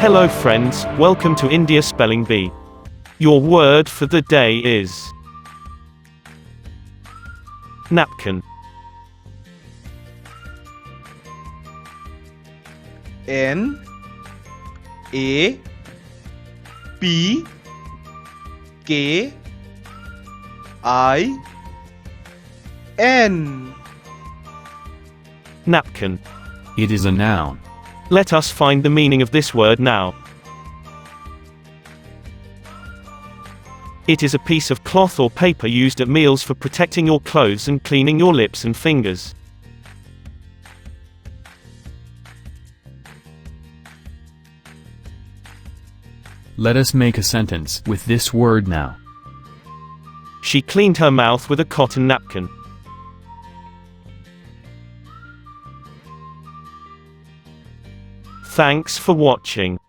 Hello friends, welcome to India Spelling Bee. Your word for the day is napkin. N A P K I N. Napkin. It is a noun. Let us find the meaning of this word now. It is a piece of cloth or paper used at meals for protecting your clothes and cleaning your lips and fingers. Let us make a sentence with this word now. She cleaned her mouth with a cotton napkin. Thanks for watching.